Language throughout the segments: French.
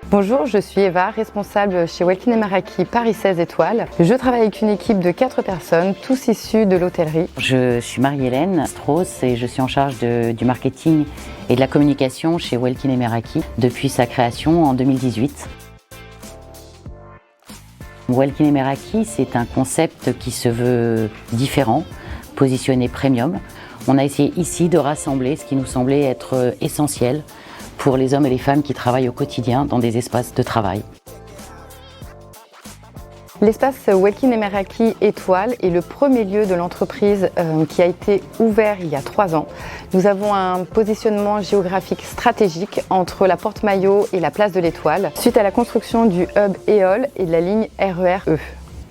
Bonjour, je suis Eva, responsable chez Welkin & Meraki Paris 16 étoiles. Je travaille avec une équipe de 4 personnes, tous issus de l'hôtellerie. Je suis Marie-Hélène Strauss et je suis en charge du marketing et de la communication chez Welkin & Meraki depuis sa création en 2018. Welkin & Meraki, c'est un concept qui se veut différent, positionné premium. On a essayé ici de rassembler ce qui nous semblait être essentiel pour les hommes et les femmes qui travaillent au quotidien dans des espaces de travail. L'espace Welkin & Meraki Étoile est le premier lieu de l'entreprise qui a été ouvert il y a 3 ans. Nous avons un positionnement géographique stratégique entre la Porte Maillot et la place de l'Étoile, suite à la construction du hub EOL et de la ligne RER-E.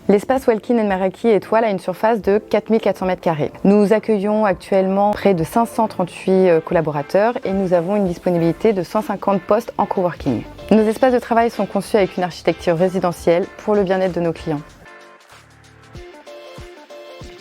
L'espace Welkin & Meraki Étoile a une surface de 4400 m². Nous accueillons actuellement près de 538 collaborateurs et nous avons une disponibilité de 150 postes en coworking. Nos espaces de travail sont conçus avec une architecture résidentielle pour le bien-être de nos clients.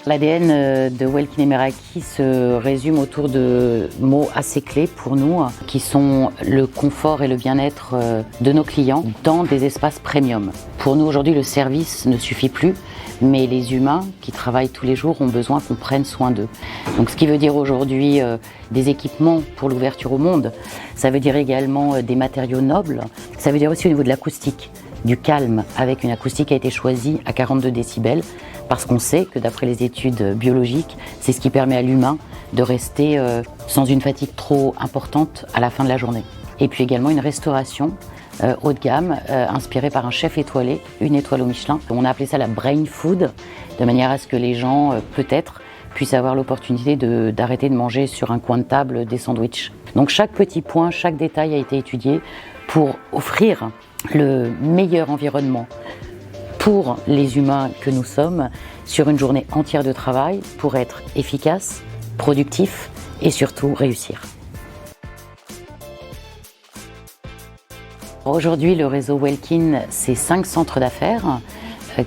L'ADN de Welkin & Meraki se résume autour de mots assez clés pour nous, qui sont le confort et le bien-être de nos clients dans des espaces premium. Pour nous aujourd'hui, le service ne suffit plus, mais les humains qui travaillent tous les jours ont besoin qu'on prenne soin d'eux. Donc ce qui veut dire aujourd'hui des équipements pour l'ouverture au monde, ça veut dire également des matériaux nobles, ça veut dire aussi au niveau de l'acoustique, du calme avec une acoustique qui a été choisie à 42 décibels parce qu'on sait que d'après les études biologiques, c'est ce qui permet à l'humain de rester sans une fatigue trop importante à la fin de la journée. Et puis également une restauration haut de gamme inspirée par un chef étoilé, une étoile au Michelin. On a appelé ça la brain food, de manière à ce que les gens peut-être puissent avoir l'opportunité d'arrêter de manger sur un coin de table des sandwichs. Donc chaque petit point, chaque détail a été étudié pour offrir le meilleur environnement pour les humains que nous sommes sur une journée entière de travail pour être efficace, productif et surtout réussir. Aujourd'hui, le réseau Welkin, c'est 5 centres d'affaires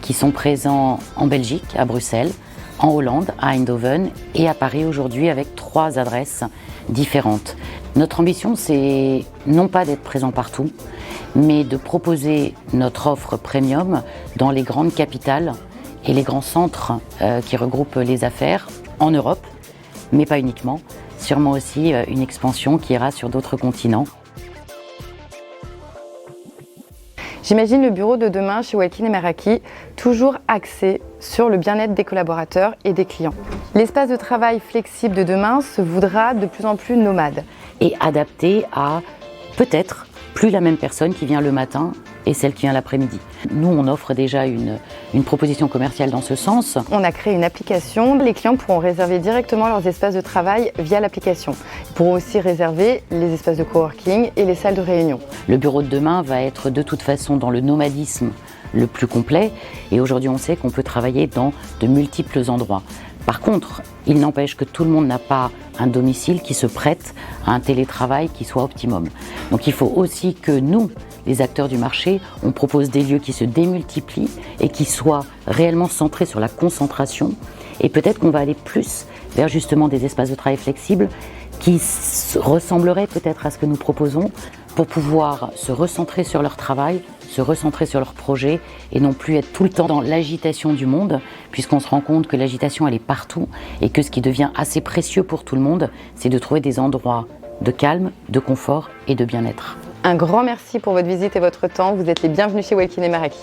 qui sont présents en Belgique, à Bruxelles, en Hollande, à Eindhoven et à Paris aujourd'hui avec 3 adresses différentes. Notre ambition, c'est non pas d'être présent partout, mais de proposer notre offre premium dans les grandes capitales et les grands centres qui regroupent les affaires en Europe, mais pas uniquement, sûrement aussi une expansion qui ira sur d'autres continents. J'imagine le bureau de demain chez Welkin & Meraki toujours axé sur le bien-être des collaborateurs et des clients. L'espace de travail flexible de demain se voudra de plus en plus nomade. Et adapté à peut-être plus la même personne qui vient le matin et celle qui vient l'après-midi. Nous, on offre déjà une proposition commerciale dans ce sens. On a créé une application. Les clients pourront réserver directement leurs espaces de travail via l'application. Ils pourront aussi réserver les espaces de coworking et les salles de réunion. Le bureau de demain va être de toute façon dans le nomadisme le plus complet. Et aujourd'hui, on sait qu'on peut travailler dans de multiples endroits. Par contre, il n'empêche que tout le monde n'a pas un domicile qui se prête à un télétravail qui soit optimum. Donc il faut aussi que nous, les acteurs du marché, on propose des lieux qui se démultiplient et qui soient réellement centrés sur la concentration. Et peut-être qu'on va aller plus vers justement des espaces de travail flexibles qui ressembleraient peut-être à ce que nous proposons pour pouvoir se recentrer sur leur travail, se recentrer sur leur projet et non plus être tout le temps dans l'agitation du monde, puisqu'on se rend compte que l'agitation elle est partout et que ce qui devient assez précieux pour tout le monde, c'est de trouver des endroits de calme, de confort et de bien-être. Un grand merci pour votre visite et votre temps. Vous êtes les bienvenus chez Welkin & Meraki.